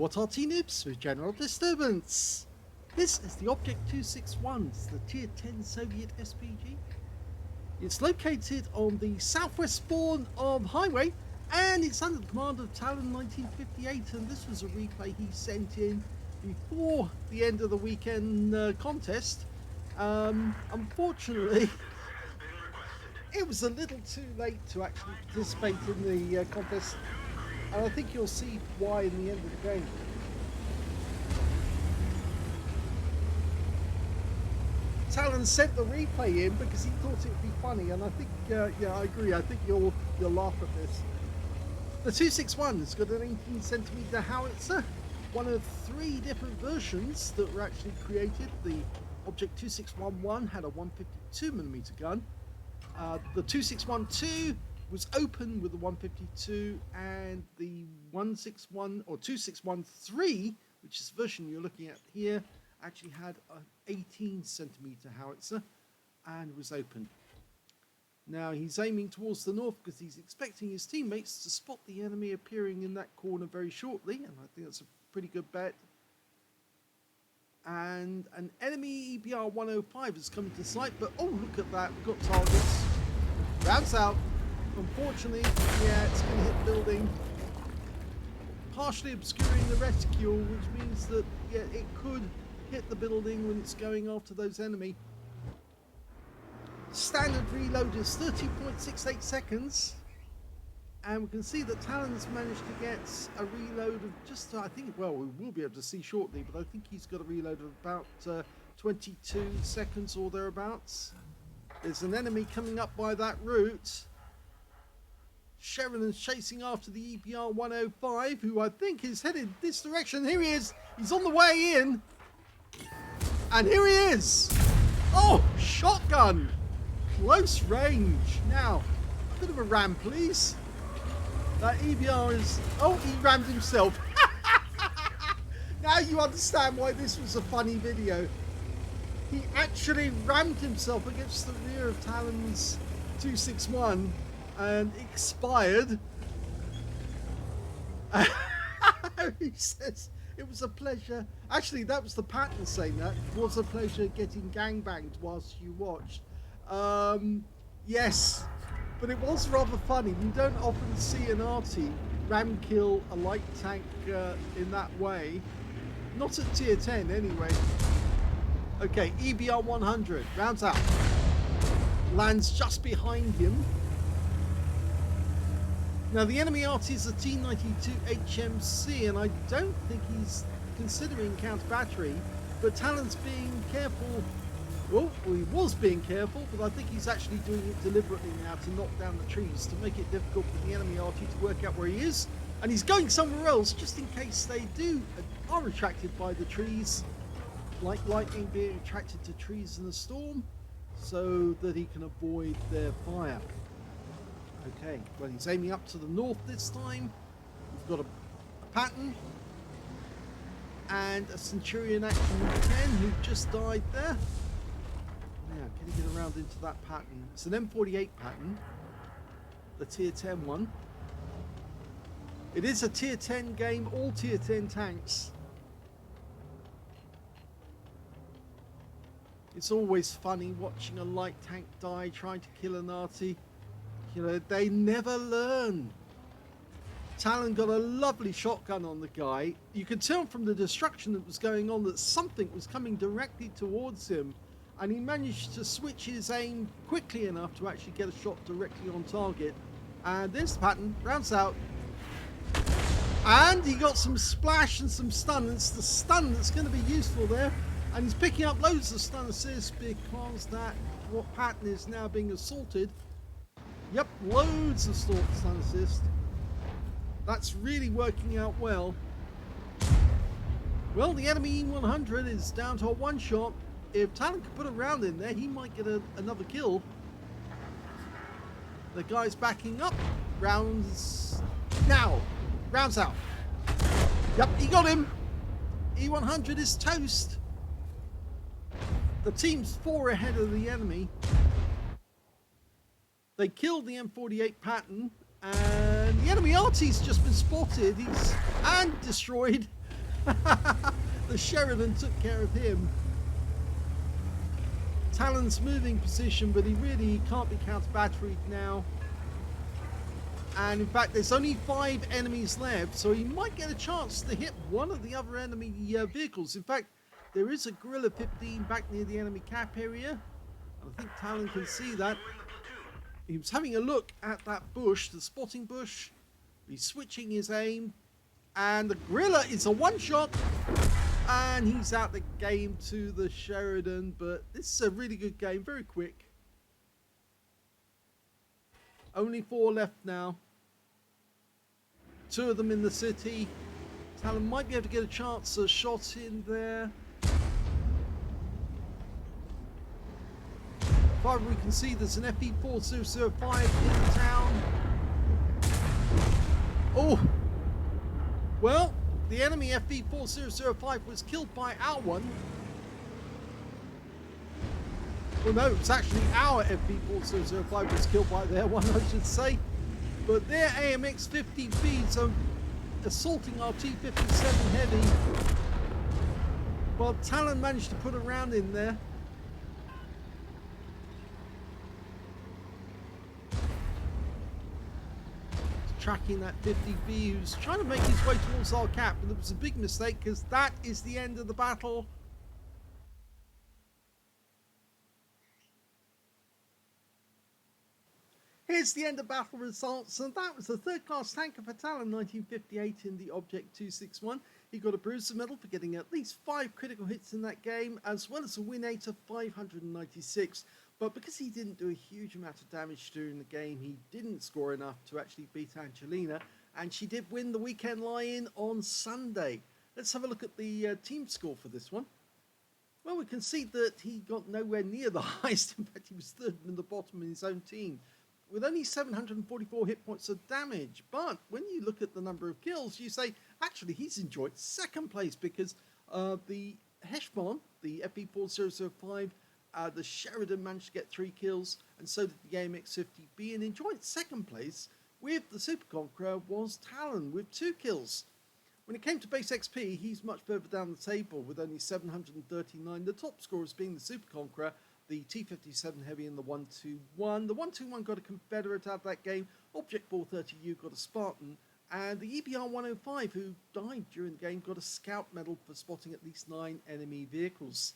what Arty Noobs with general disturbance. This is the Object 261, it's the Tier 10 Soviet SPG. It's located on the southwest spawn of Highway, and it's under the command of talon1958, and this was a replay he sent in before the end of the weekend contest. Unfortunately, it was a little too late to actually participate in the contest, and I think you'll see why in the end of the game. Talon sent the replay in because he thought it would be funny, and I think, yeah, I agree. I think you'll laugh at this. The 261 has got an 18cm howitzer, one of 3 different versions that were actually created. The Object 2611 had a 152mm gun. The 2612 was open with the 152, and the 161 or 2613, which is the version you're looking at here, actually had an 18cm howitzer and was open. Now he's aiming towards the north because he's expecting his teammates to spot the enemy appearing in that corner very shortly, and I think that's a pretty good bet. And an enemy EBR 105 has come into sight, but oh, look at that, we've got targets. Rounds out. Unfortunately, yeah, it's going to hit building, partially obscuring the reticule, which means that, yeah, it could hit the building when it's going after those enemy. Standard reload is 30.68 seconds, and we can see that Talon's managed to get a reload of just, I think, well, we will be able to see shortly, but I think he's got a reload of about 22 seconds or thereabouts. There's an enemy coming up by that route. Sheridan's chasing after the EBR 105, who I think is headed this direction. Here he is. He's on the way in. And here he is. Oh, shotgun. Close range. Now, a bit of a ram, please. That EBR is... Oh, he rammed himself. Now you understand why this was a funny video. He actually rammed himself against the rear of Talon's 261 and expired. He says, it was a pleasure. Actually, that was the pattern saying that. It was a pleasure getting gangbanged whilst you watched. Yes, but it was rather funny. You don't often see an Arty ram kill a light tank in that way. Not at tier 10 anyway. Okay, EBR 100, rounds out. Lands just behind him. Now the enemy Arty is a T92 HMC, and I don't think he's considering counter battery, but Talon's being careful. Well, he was being careful, but I think he's actually doing it deliberately now to knock down the trees to make it difficult for the enemy Arty to work out where he is, and he's going somewhere else just in case they are attracted by the trees, like lightning being attracted to trees in a storm, so that he can avoid their fire. Okay, well, he's aiming up to the north this time. We've got a pattern and a Centurion Action 10 who just died there. Now, can he get around into that pattern? It's an M48 pattern, the tier 10 one. It is a tier 10 game, all tier 10 tanks. It's always funny watching a light tank die trying to kill an Arty. You know, they never learn. Talon got a lovely shotgun on the guy. You could tell from the destruction that was going on that something was coming directly towards him, and he managed to switch his aim quickly enough to actually get a shot directly on target. And there's the pattern, rounds out. And he got some splash and some stun. It's the stun that's going to be useful there. And he's picking up loads of stun assists because that pattern is now being assaulted. Yep, loads of stun assist. That's really working out well. Well, the enemy E100 is down to a one shot. If Talon could put a round in there, he might get another kill. The guy's backing up. Rounds now. Rounds out. Yep, he got him. E100 is toast. The team's 4 ahead of the enemy. They killed the M48 pattern, and the enemy Arty's just been spotted and destroyed. The Sheridan took care of him. Talon's moving position, but he really can't be counter-batteried now. And in fact, there's only 5 enemies left, so he might get a chance to hit one of the other enemy vehicles. In fact, there is a Gorilla 15 back near the enemy cap area. And I think Talon can see that. He was having a look at that bush, the spotting bush. He's switching his aim. And the Gorilla is a one-shot. And he's out the game to the Sheridan. But this is a really good game, very quick. Only 4 left now. 2 of them in the city. Talon might be able to get a chance, a shot in there. As far as we can see, there's an FE4005 in town. Oh! Well, the enemy FE4005 was killed by our one. Well, no, it's actually our FE4005 was killed by their one, I should say. But their AMX-50Bs are assaulting our T-57 Heavy. Well, Talon managed to put a round in there. Tracking that 50B who's trying to make his way towards our cap, and it was a big mistake because that is the end of the battle. Here's the end of battle results, and that was the 3rd class tanker for Talon 1958 in the Object 261. He got a Bruiser medal for getting at least 5 critical hits in that game, as well as a win rate of 596. But because he didn't do a huge amount of damage during the game, he didn't score enough to actually beat Angelina, and she did win the weekend lie-in on Sunday. Let's have a look at the team score for this one. Well, we can see that he got nowhere near the highest. In fact, he was 3rd in the bottom in his own team, with only 744 hit points of damage. But when you look at the number of kills, you say, actually, he's enjoyed 2nd place, because the Heshbon, the FE4005, the Sheridan managed to get 3 kills, and so did the AMX-50B, and in joint 2nd place with the Super Conqueror was Talon with 2 kills. When it came to base XP, he's much further down the table with only 739. The top scorers being the Super Conqueror, the T-57 Heavy, and the 121. The 121 got a Confederate out of that game, Object 430U got a Spartan, and the EBR-105, who died during the game, got a Scout medal for spotting at least 9 enemy vehicles.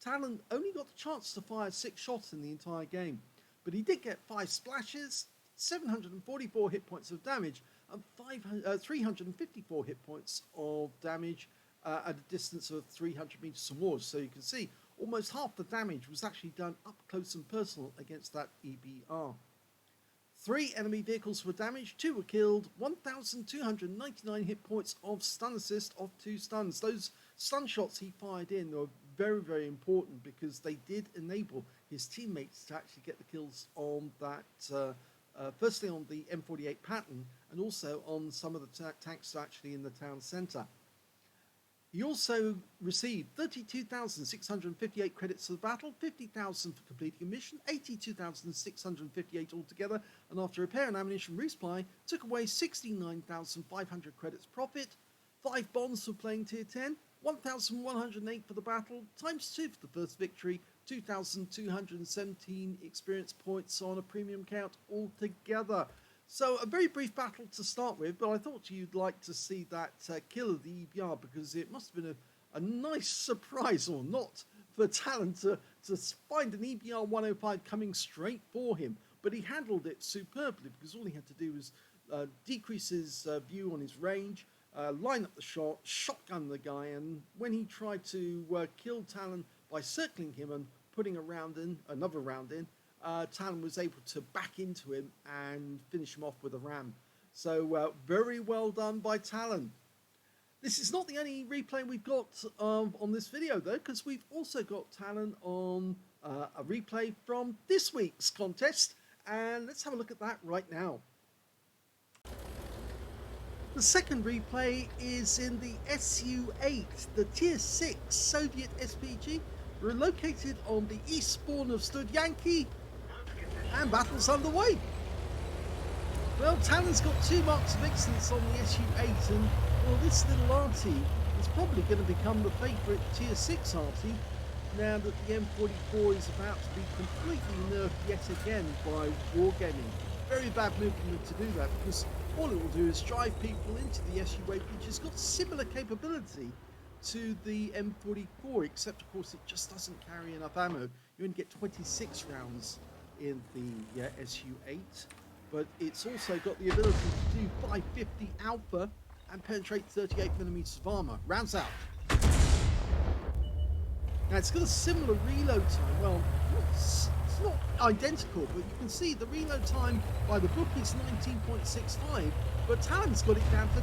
Talon only got the chance to fire 6 shots in the entire game, but he did get 5 splashes, 744 hit points of damage, and 354 hit points of damage at a distance of 300 meters or more. So you can see almost half the damage was actually done up close and personal against that EBR. 3 enemy vehicles were damaged, 2 were killed, 1,299 hit points of stun assist of 2 stuns. Those stun shots he fired in were very, very important because they did enable his teammates to actually get the kills on that, firstly on the M48 Patton, and also on some of the tanks actually in the town centre. He also received 32,658 credits for the battle, 50,000 for completing a mission, 82,658 altogether, and after repair and ammunition resupply, took away 69,500 credits profit, 5 bonds for playing tier 10, 1,108 for the battle, times 2 for the first victory, 2,217 experience points on a premium count altogether. So a very brief battle to start with, but I thought you'd like to see that kill of the EBR, because it must have been a nice surprise, or not, for Talon to find an EBR 105 coming straight for him. But he handled it superbly, because all he had to do was decrease his view on his range, line up the shot, shotgun the guy, and when he tried to kill Talon by circling him and putting another round in, Talon was able to back into him and finish him off with a ram. So very well done by Talon. This is not the only replay we've got on this video though, because we've also got Talon on a replay from this week's contest, and let's have a look at that right now. The second replay is in the SU-8, the Tier 6 Soviet SPG. We're located on the east spawn of Studzianki, and battle's underway. Well, Talon's got 2 marks of excellence on the SU-8, and Well, this little Arty is probably going to become the favourite tier 6 Arty now that the M44 is about to be completely nerfed yet again by wargaming. Very bad movement to do that, because all it will do is drive people into the SU-8, which has got similar capability to the M44, except of course it just doesn't carry enough ammo. You only get 26 rounds in the SU-8, but it's also got the ability to do 550 alpha and penetrate 38mm of armor. Rounds out. Now it's got a similar reload time. Well, it's not identical, but you can see the reload time by the book is 19.65, but Talon's got it down to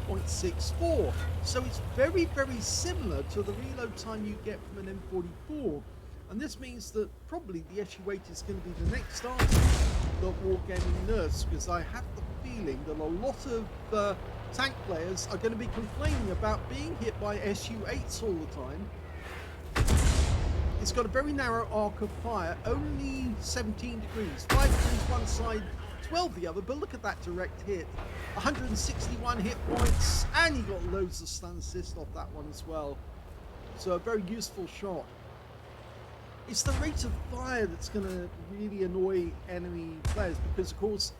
15.64. So it's very, very similar to the reload time you get from an M44. And this means that probably the SU-8 is going to be the next starter that wargaming nerfs, because I have the feeling that a lot of tank players are going to be complaining about being hit by SU-8s all the time. It's got a very narrow arc of fire, only 17 degrees, 5 degrees one side, 12 the other, but look at that direct hit. 161 hit points, and he got loads of stun assist off that one as well. So a very useful shot. It's the rate of fire that's going to really annoy enemy players, because of course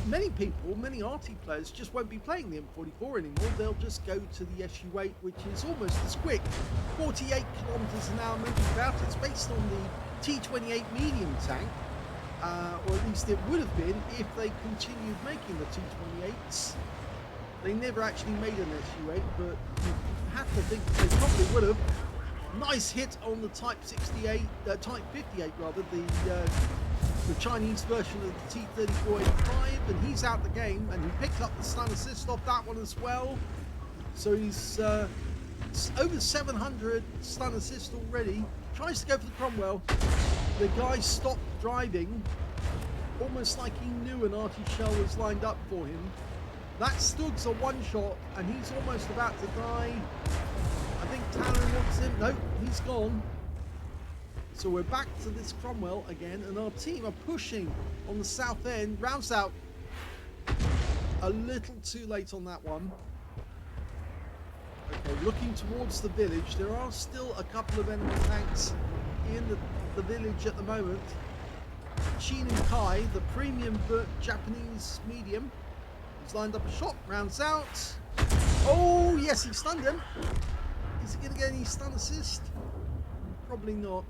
many people, many Arty players just won't be playing the M44 anymore. They'll just go to the SU-8, which is almost as quick. 48 kilometers an hour moving about. It's based on the T-28 medium tank, or at least it would have been if they continued making the T-28s. They never actually made an SU-8, but you have to think they probably would have. Nice hit on the Type 68, Type 58 rather, the Chinese version of the T-3485, and he's out the game, and he picked up the stun assist off that one as well. So he's over 700 stun assist already. Tries to go for the Cromwell. The guy stopped driving, almost like he knew an Arty shell was lined up for him. That Stug's a one-shot, and he's almost about to die. I think Talon wants him. No, he's gone. So we're back to this Cromwell again, and our team are pushing on the south end. Rounds out. A little too late on that one. Okay, looking towards the village. There are still a couple of enemy tanks in the village at the moment. Shin and Kai, the premium Japanese medium, he's lined up a shot. Rounds out. Oh, yes, he stunned him. Is he going to get any stun assist? Probably not.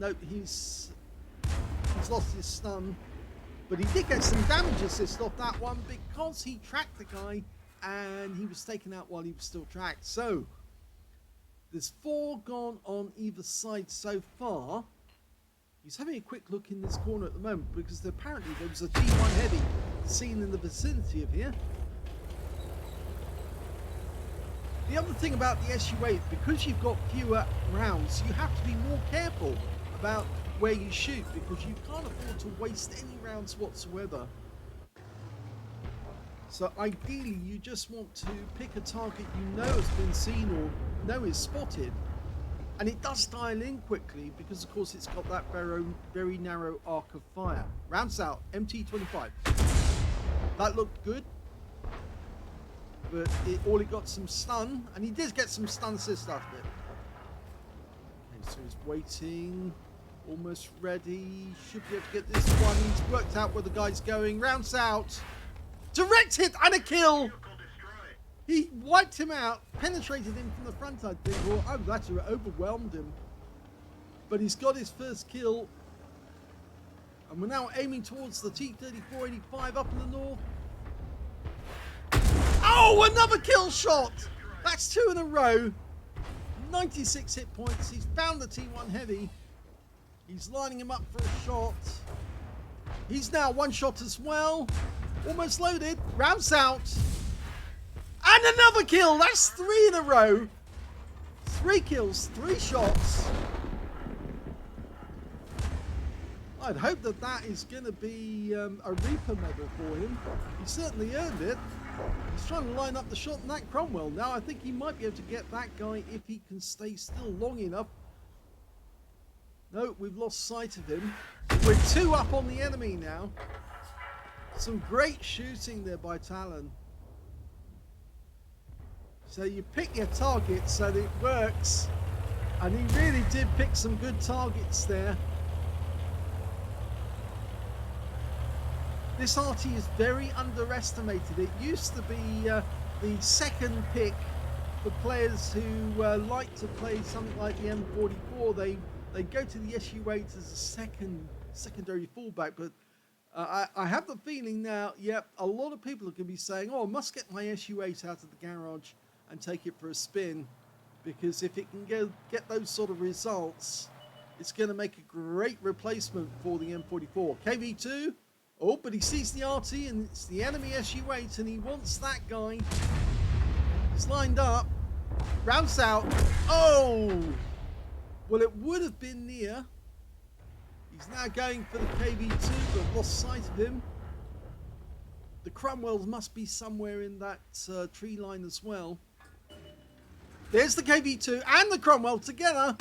No, he's lost his stun, but he did get some damage assist off that one because he tracked the guy and he was taken out while he was still tracked. So there's 4 gone on either side so far. He's having a quick look in this corner at the moment because apparently there was a T1 heavy seen in the vicinity of here. The other thing about the SU-8, because you've got fewer rounds, you have to be more careful about where you shoot, because you can't afford to waste any rounds whatsoever. So ideally you just want to pick a target you know has been seen or know is spotted, and it does dial in quickly because of course it's got that very narrow arc of fire. Rounds out, MT25. That looked good, but all it got some stun, and he did get some stun assist after it. Okay, so he's waiting, almost ready, should be able to get this one. He's worked out where the guy's going. Rounds out, direct hit and a kill. He wiped him out, penetrated him from the front, I think, or oh, that overwhelmed him. But he's got his first kill, and we're now aiming towards the T-3485 up in the north. Oh, another kill shot! That's 2 in a row. 96 hit points. He's found the T1 heavy. He's lining him up for a shot. He's now one shot as well. Almost loaded. Rounds out. And another kill. That's 3 in a row. 3 kills, 3 shots. I'd hope that that is going to be a Reaper medal for him. He certainly earned it. He's trying to line up the shot in that Cromwell. Now I think he might be able to get that guy if he can stay still long enough. No, we've lost sight of him. We're 2 up on the enemy now. Some great shooting there by Talon. So you pick your target so that it works. And he really did pick some good targets there. This Arty is very underestimated. It used to be the second pick for players who like to play something like the M44. They go to the SU-8 as a secondary fallback, but I have the feeling now, yep, a lot of people are going to be saying, oh, I must get my SU-8 out of the garage and take it for a spin, because if it can get those sort of results, it's going to make a great replacement for the M44. KV2, oh, but he sees the Arty and it's the enemy SU-8 and he wants that guy. He's lined up, rounds out, oh! Well, it would have been near. He's now going for the KV2, but lost sight of him. The Cromwells must be somewhere in that tree line as well. There's the KV2 and the Cromwell together.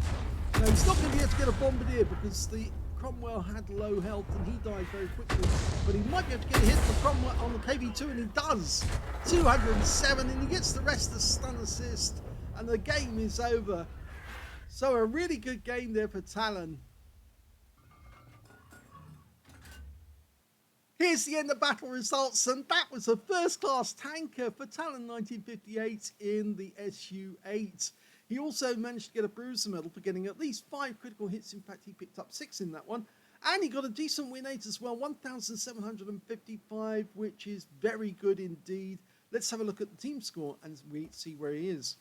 Now, he's not going to be able to get a bombardier because the Cromwell had low health and he died very quickly. But he might be able to get a hit on the Cromwell on the KV2, and he does. 207, and he gets the rest of stun assist, and the game is over. So a really good game there for Talon. Here's the end of battle results, and that was a first-class tanker for talon1958 in the SU-8. He also managed to get a bruiser medal for getting at least 5 critical hits. In fact, he picked up 6 in that one. And he got a decent win rate as well, 1,755, which is very good indeed. Let's have a look at the team score and we see where he is.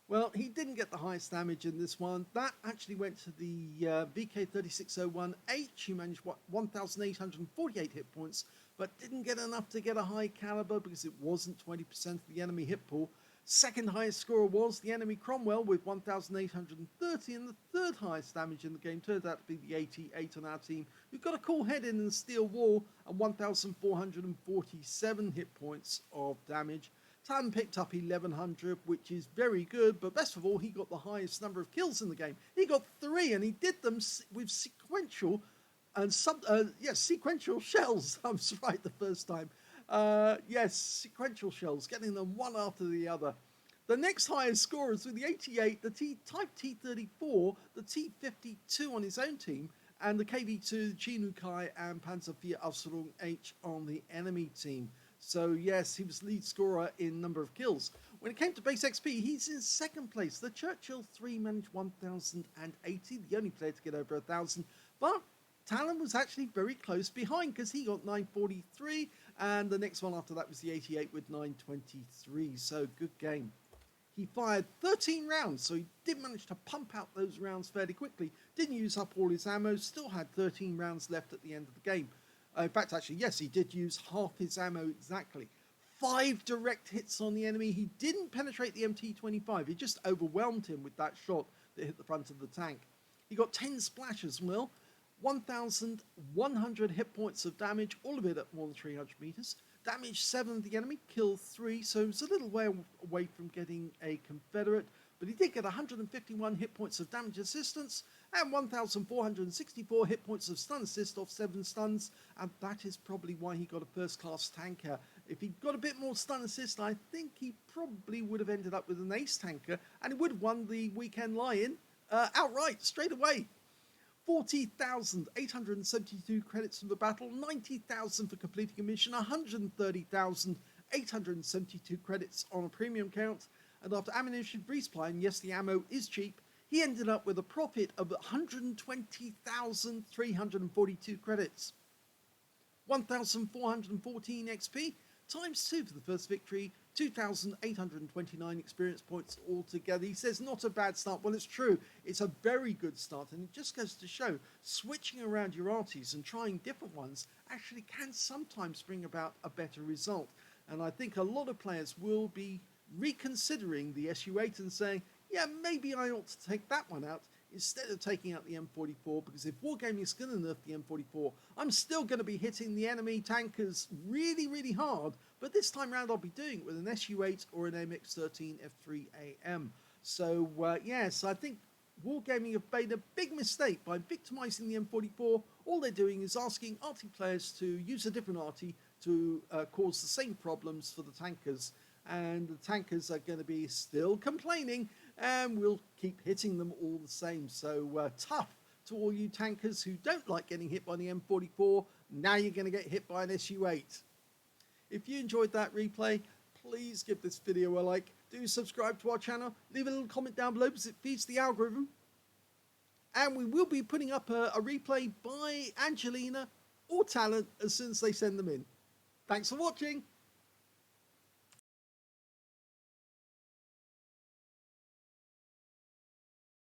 Well, he didn't get the highest damage in this one. That actually went to the VK3601H. He managed 1,848 hit points, but didn't get enough to get a high caliber because it wasn't 20% of the enemy hit pool. Second highest scorer was the enemy Cromwell with 1,830, and the third highest damage in the game turned out to be the 88 on our team, who got a cool head in the steel wall and 1,447 hit points of damage. Talon picked up 1,100, which is very good, but best of all, he got the highest number of kills in the game. He got 3, and he did them with sequential and sequential shells. I was right the first time. Yes, sequential shells, getting them one after the other. The next highest scorers were the 88, the Type T34, the T52 on his own team, and the KV2, the Chinukai, and Panzer IV Aslains H on the enemy team. So yes, he was lead scorer in number of kills. When it came to base XP, he's in second place. The Churchill 3 managed 1,080, the only player to get over 1,000. But Talon was actually very close behind because he got 943, and the next one after that was the 88 with 923. So good game. He fired 13 rounds, so he did manage to pump out those rounds fairly quickly. Didn't use up all his ammo, still had 13 rounds left at the end of the game. In fact, actually, yes, he did use half his ammo exactly. 5 direct hits on the enemy. He didn't penetrate the MT-25. He just overwhelmed him with that shot that hit the front of the tank. He got 10 splashes, well, 1,100 hit points of damage, all of it at more than 300 meters. Damaged 7 of the enemy, killed 3, so he was a little way away from getting a Confederate, but he did get 151 hit points of damage assistance and 1,464 hit points of stun assist off 7 stuns, and that is probably why he got a first-class tanker. If he'd got a bit more stun assist, I think he probably would have ended up with an ace tanker, and he would have won the weekend lie-in outright, straight away. 40,872 credits from the battle, 90,000 for completing a mission, 130,872 credits on a premium count, and after ammunition resupply, and yes, the ammo is cheap, he ended up with a profit of 120,342 credits. 1,414 XP, times 2 for the first victory, 2,829 experience points altogether. He says not a bad start. Well, it's true. It's a very good start, and it just goes to show switching around your arties and trying different ones actually can sometimes bring about a better result. And I think a lot of players will be reconsidering the SU-8 and saying, yeah, maybe I ought to take that one out instead of taking out the M44, because if Wargaming is going to nerf the M44, I'm still going to be hitting the enemy tankers really, really hard, but this time round I'll be doing it with an SU-8 or an MX-13 F3AM. So, yes, I think Wargaming have made a big mistake by victimizing the M44. All they're doing is asking Arty players to use a different Arty to cause the same problems for the tankers. and the tankers are going to be still complaining, and we'll keep hitting them all the same. So tough to all you tankers who don't like getting hit by the M44. Now you're going to get hit by an SU-8. If you enjoyed that replay, please give this video a like. Do subscribe to our channel. Leave a little comment down below because it feeds the algorithm. And we will be putting up a replay by Angelina or Talent as soon as they send them in. Thanks for watching.